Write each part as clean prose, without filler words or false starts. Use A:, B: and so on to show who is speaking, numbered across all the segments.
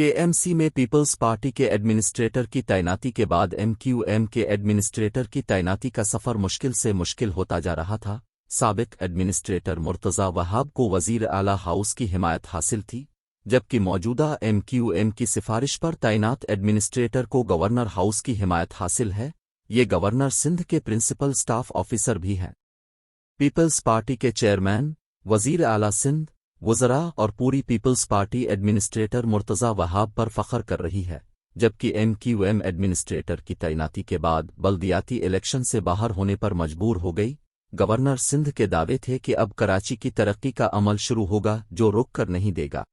A: KMC में peoples party के administrator की तैनाती के बाद एमक्यूएम के एडमिनिस्ट्रेटर की तैनाती का सफ़र मुश्किल से मुश्किल होता जा रहा था। साबिक एडमिनिस्ट्रेटर मुर्तज़ा वहाब को वज़ीर आला हाउस की हिमायत हासिल थी, जबकि मौजूदा एमक्यूएम की सिफारिश पर तैनात एडमिनिस्ट्रेटर को गवर्नर हाउस की हिमायत हासिल है। ये गवर्नर सिंध के प्रिंसिपल स्टाफ ऑफिसर भी हैं। पीपल्स पार्टी के चेयरमैन, वज़ीर आला सिंध, वज़रा और पूरी Peoples Party administrator Murtaza Wahab पर फ़ख्र कर रही है, जबकि एमक्यूएम एडमिनिस्ट्रेटर की तैनाती के बाद बल्दियाती इलेक्शन से बाहर होने पर मजबूर हो गई। गवर्नर सिंध के दावे थे कि अब कराची की तरक्की का अमल शुरू होगा जो रुक कर नहीं देगा,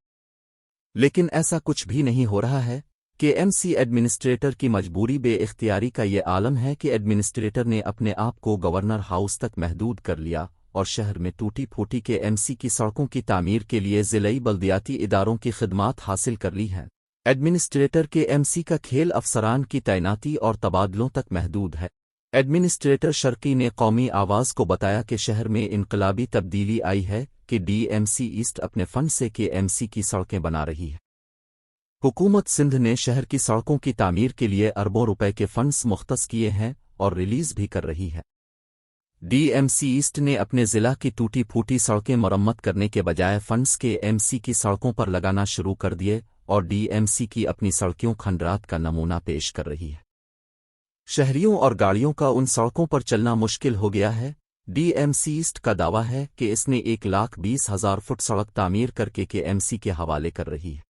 A: लेकिन ऐसा कुछ भी नहीं हो रहा है। केएमसी एडमिनिस्ट्रेटर की मजबूरी बेइख्तियारी का ये आलम है कि एडमिनिस्ट्रेटर ने अपने आप को गवर्नर हाउस तक महदूद कर लिया और शहर में टूटी फूटी केएमसी की सड़कों की तामीर के लिए ज़िलई बल्दियाती इदारों की खिदमात हासिल कर ली हैं। एडमिनिस्ट्रेटर केएमसी का खेल अफसरान की तैनाती और तबादलों तक महदूद है। एडमिनिस्ट्रेटर शर्की ने कौमी आवाज़ को बताया कि शहर में इनकलाबी तब्दीली आई है कि डीएमसी ईस्ट अपने फंड से केएमसी की सड़कें बना रही है। हुकूमत सिंध ने शहर की सड़कों की तामीर के लिए अरबों रुपए के फंड्स मुख्तस किए हैं और रिलीज भी कर रही है। डीएमसी ईस्ट ने अपने ज़िला की टूटी फूटी सड़कें मरम्मत करने के बजाय फंड्स केएमसी की सड़कों पर लगाना शुरू कर दिए और डीएमसी की अपनी सड़कों खंडरात का नमूना पेश कर रही है। शहरियों और गाड़ियों का उन सड़कों पर चलना मुश्किल हो गया है। डीएमसी ईस्ट का दावा है कि इसने 1,20,000 फुट सड़क तामीर करके केएमसी के हवाले कर रही है।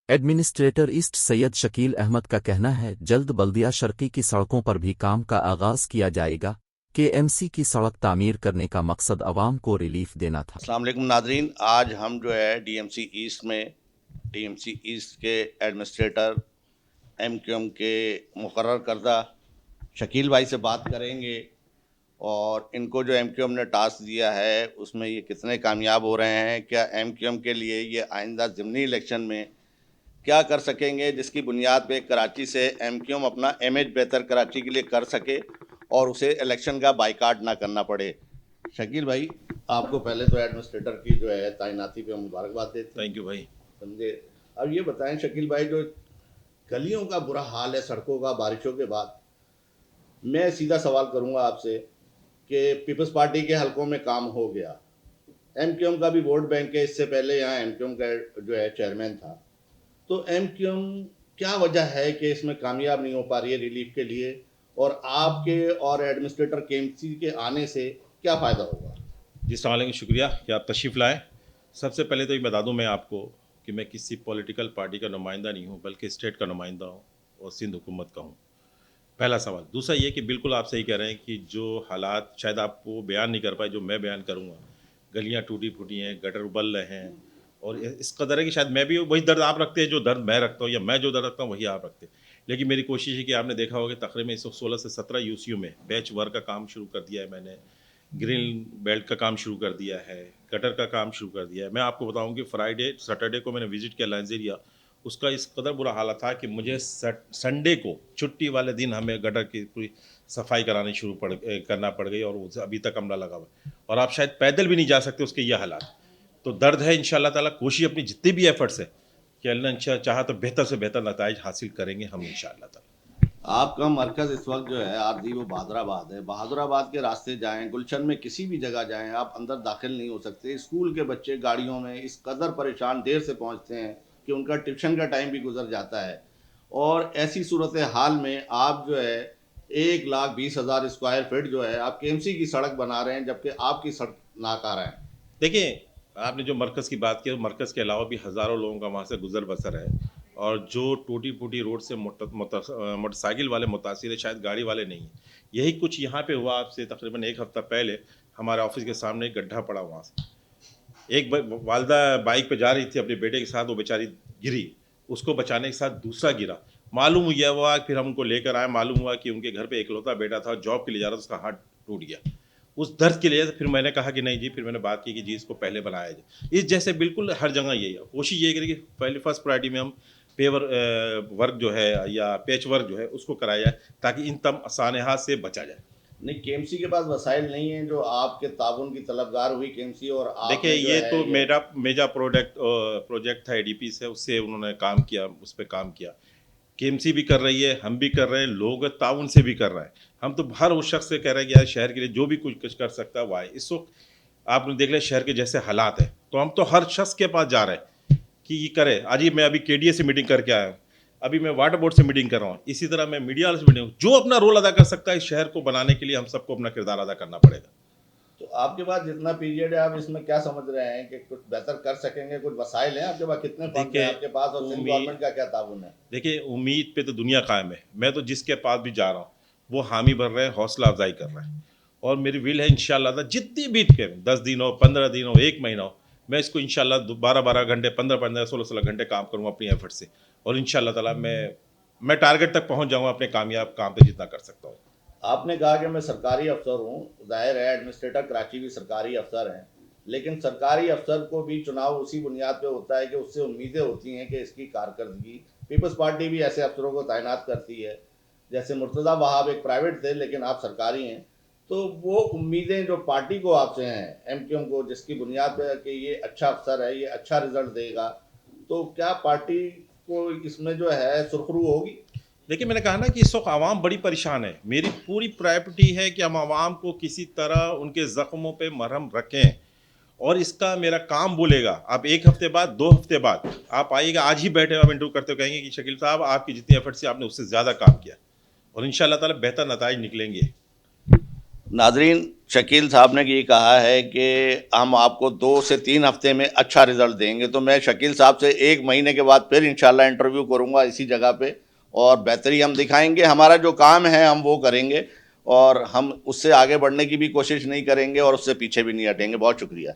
A: एडमिनिस्ट्रेटर ईस्ट सैयद शकील अहमद का कहना है, जल्द बल्दिया शर्की की सड़कों पर भी काम का आगाज किया जाएगा। केएमसी की सड़क तामीर करने का मकसद अवाम को रिलीफ देना था।
B: अस्सलाम वालेकुम नाज़रीन, आज हम जो है डीएमसी ईस्ट के एडमिनिस्ट्रेटर एमक्यूएम के मुकर्रर करदा शकील भाई से बात करेंगे और इनको जो एमक्यूएम ने टास्क दिया है उसमें ये कितने कामयाब हो रहे हैं, क्या एमक्यूएम के लिए ये आइंदा ज़िमनी इलेक्शन में क्या कर सकेंगे, जिसकी बुनियाद पे कराची से एमक्यूएम अपना इमेज बेहतर कराची के लिए कर सके और उसे इलेक्शन का बाइकाट ना करना पड़े। शकील भाई, आपको पहले तो एडमिनिस्ट्रेटर की जो है तैनाती पे मुबारकबाद देते हैं।
C: थैंक यू भाई।
B: समझे। अब ये बताएं शकील भाई, जो गलियों का बुरा हाल है सड़कों का बारिशों के बाद, मैं सीधा सवाल करूंगा आपसे कि पीपल्स पार्टी के हलकों में काम हो गया, एमक्यूएम का भी वोट बैंक है, इससे पहले यहाँ एमक्यूएम का जो है चेयरमैन था, तो एमक्यूएम क्या वजह है कि इसमें कामयाब नहीं हो पा रही है रिलीफ के लिए, और आपके और एडमिनिस्ट्रेटर केएमसी के आने से क्या फ़ायदा होगा?
C: जी सवाल का शुक्रिया कि आप तशरीफ़ लाएँ। सबसे पहले तो ये बता दूँ मैं आपको कि मैं किसी पॉलिटिकल पार्टी का नुमाइंदा नहीं हूँ, बल्कि स्टेट का नुमाइंदा हूँ और सिंध हुकूमत का हूँ। पहला सवाल। दूसरा ये कि बिल्कुल आप सही कह रहे हैं कि जो हालात शायद आपको बयान नहीं कर पाए जो मैं बयान करूँगा, गलियाँ टूटी फूटी हैं, गटर उबल रहे हैं और इस कदर है कि शायद मैं भी वही दर्द आप रखते हैं जो दर्द मैं रखता हूँ, या मैं जो दर्द रखता हूँ वही आप रखते हैं। लेकिन मेरी कोशिश है कि आपने देखा होगा कि तकरीबन 16 से 17 यूसीयू में बैच वर्क का काम शुरू कर दिया है मैंने, ग्रीन बेल्ट का काम शुरू कर दिया है, गटर का काम शुरू कर दिया है। मैं आपको बताऊं कि फ्राइडे सैटरडे को मैंने विज़िट किया लाइजेरिया, उसका इस कदर बुरा हालत था कि मुझे संडे को छुट्टी वाले दिन हमें गटर की पूरी सफाई करानी करना पड़ गई और अभी तक अमला लगा हुआ है और आप शायद पैदल भी नहीं जा सकते उसके ये हालात। तो दर्द है। इंशाअल्लाह ताला कोशिश अपनी जितनी भी एफर्ट्स है कि अल्लाह चाहा तो बेहतर से बेहतर नताइज हासिल करेंगे हम इंशाअल्लाह ताला।
B: आपका मरकज़ इस वक्त जो है आरजी वो बहादुराबाद है। बहादुराबाद के रास्ते जाएं, गुलशन में किसी भी जगह जाएं, आप अंदर दाखिल नहीं हो सकते। स्कूल के बच्चे गाड़ियों में इस कदर परेशान देर से पहुंचते हैं कि उनका ट्यूशन का टाइम भी गुजर जाता है। और ऐसी सूरत हाल में आप जो है 1,20,000 स्क्वायर फीट जो है आप केएमसी की सड़क बना रहे हैं, जबकि आपकी सड़क नाकारा है।
C: देखिए, आपने जो मरकज़ की बात की, मरकज़ के अलावा भी हज़ारों लोगों का वहाँ से गुजर बसर है और जो टूटी फूटी रोड से मोटरसाइकिल वाले मुतासिर है, शायद गाड़ी वाले नहीं हैं। यही कुछ यहाँ पे हुआ। आपसे तकरीबन एक हफ़्ता पहले हमारे ऑफिस के सामने एक गड्ढा पड़ा, वहाँ से एक वालदा बाइक पे जा रही थी अपने बेटे के साथ, वो बेचारी गिरी, उसको बचाने के साथ दूसरा गिरा। मालूम हुआ फिर हम उनको लेकर आए, मालूम हुआ कि उनके घर पे इकलौता बेटा था, जॉब के लिए जा रहा था, उसका हाथ टूट गया। उस दर्द के लिए फिर मैंने कहा कि नहीं जी, फिर मैंने बात की कि जी इसको पहले बनाया जाए। इस जैसे बिल्कुल हर जगह यही है, कोशिश ये करें कि पहले फर्स्ट प्रायोरिटी में हम पेवर वर्क जो है या पैच वर्क जो है उसको कराया जाए ताकि इन तम सानहात से बचा जाए।
B: नहीं, केएमसी के पास वसाइल नहीं है जो आपके ताउन की तलबगार हुई केएमसी, और आपने
C: देखिए
B: जो
C: ये
B: है
C: तो मेरा मेजर प्रोजेक्ट था एडीपी से, उससे उन्होंने काम किया, उस पर काम किया। केएमसी भी कर रही है, हम भी कर रहे हैं, लोग ताउन से भी कर रहे हैं। हम तो हर उस शख्स से कह रहे हैं कि यार शहर के लिए जो भी कुछ कर सकता है वो आए। इस वक्त आपने देख लिया शहर के जैसे हालात है, तो हम तो हर शख्स के पास जा रहे हैं कि ये करे। आज ही मैं अभी केडीए से मीटिंग करके आया हूँ, अभी मैं वाटर बोर्ड से मीटिंग कर रहा हूँ, इसी तरह मैं मीडिया वाले से मीटिंग, जो अपना रोल अदा कर सकता है इस शहर को बनाने के लिए हम सबको अपना किरदार अदा करना पड़ेगा।
B: तो आपके पास जितना पीरियड है, आप इसमें क्या समझ रहे हैं कि कुछ बेहतर कर सकेंगे? कुछ वसाइल हैं आपके पास? कितने फंड हैं
C: देखिए,
B: आपके पास, और सिंध गवर्नमेंट का क्या ताउन है?
C: देखिए उम्मीद पे तो दुनिया कायम है। मैं तो जिसके पास भी जा रहा हूँ वो हामी भर रहे हैं, हौसला अफजाई कर रहे हैं, और मेरी विल है इंशाल्लाह जितनी बीत के 10 दिन हो, 15 दिन हो, 1 महीना हो, मैं इसको इंशाल्लाह 12-12 घंटे, 15-15, 16-16 घंटे काम करूँगा अपनी एफर्ट से, और इंशाल्लाह ताला मैं टारगेट तक पहुँच जाऊँगा अपने कामयाब काम पे जितना कर सकता हूँ।
B: आपने कहा कि मैं सरकारी अफसर हूँ, जाहिर है एडमिनिस्ट्रेटर कराची भी सरकारी अफसर हैं, लेकिन सरकारी अफसर को भी चुनाव उसी बुनियाद पे होता है कि उससे उम्मीदें होती हैं कि इसकी कारकर्दगी, पीपल्स पार्टी भी ऐसे अफसरों को तैनात करती है। जैसे मुर्तज़ा वहाब एक प्राइवेट थे लेकिन आप सरकारी हैं, तो वो उम्मीदें जो पार्टी को आपसे हैं, एमक्यूएम को, जिसकी बुनियाद पे कि ये अच्छा अफसर है, ये अच्छा रिजल्ट देगा, तो क्या पार्टी को इसमें जो है सुरखरू होगी?
C: देखिए मैंने कहा ना कि इस वक्त आवाम बड़ी परेशान है। मेरी पूरी प्रायोरिटी है कि हम आवाम को किसी तरह उनके ज़ख्मों पे मरहम रखें, और इसका मेरा काम बोलेगा। आप 1 हफ्ते बाद, 2 हफ्ते बाद आप आइएगा, आज ही बैठे आप इंटरव्यू करते हो कहेंगे कि शकील साहब आपकी जितनी एफर्ट से आपने उससे ज़्यादा काम किया, और इंशाल्लाह ताला बेहतर नताइज निकलेंगे।
B: नाजरीन, शकील साहब ने ये कहा है कि हम आपको 2 से 3 हफ्ते में अच्छा रिजल्ट देंगे। तो मैं शकील साहब से 1 महीने के बाद फिर इंशाल्लाह इंटरव्यू करूंगा इसी जगह पे, और बेहतरी हम दिखाएंगे। हमारा जो काम है हम वो करेंगे, और हम उससे आगे बढ़ने की भी कोशिश नहीं करेंगे और उससे पीछे भी नहीं हटेंगे। बहुत शुक्रिया।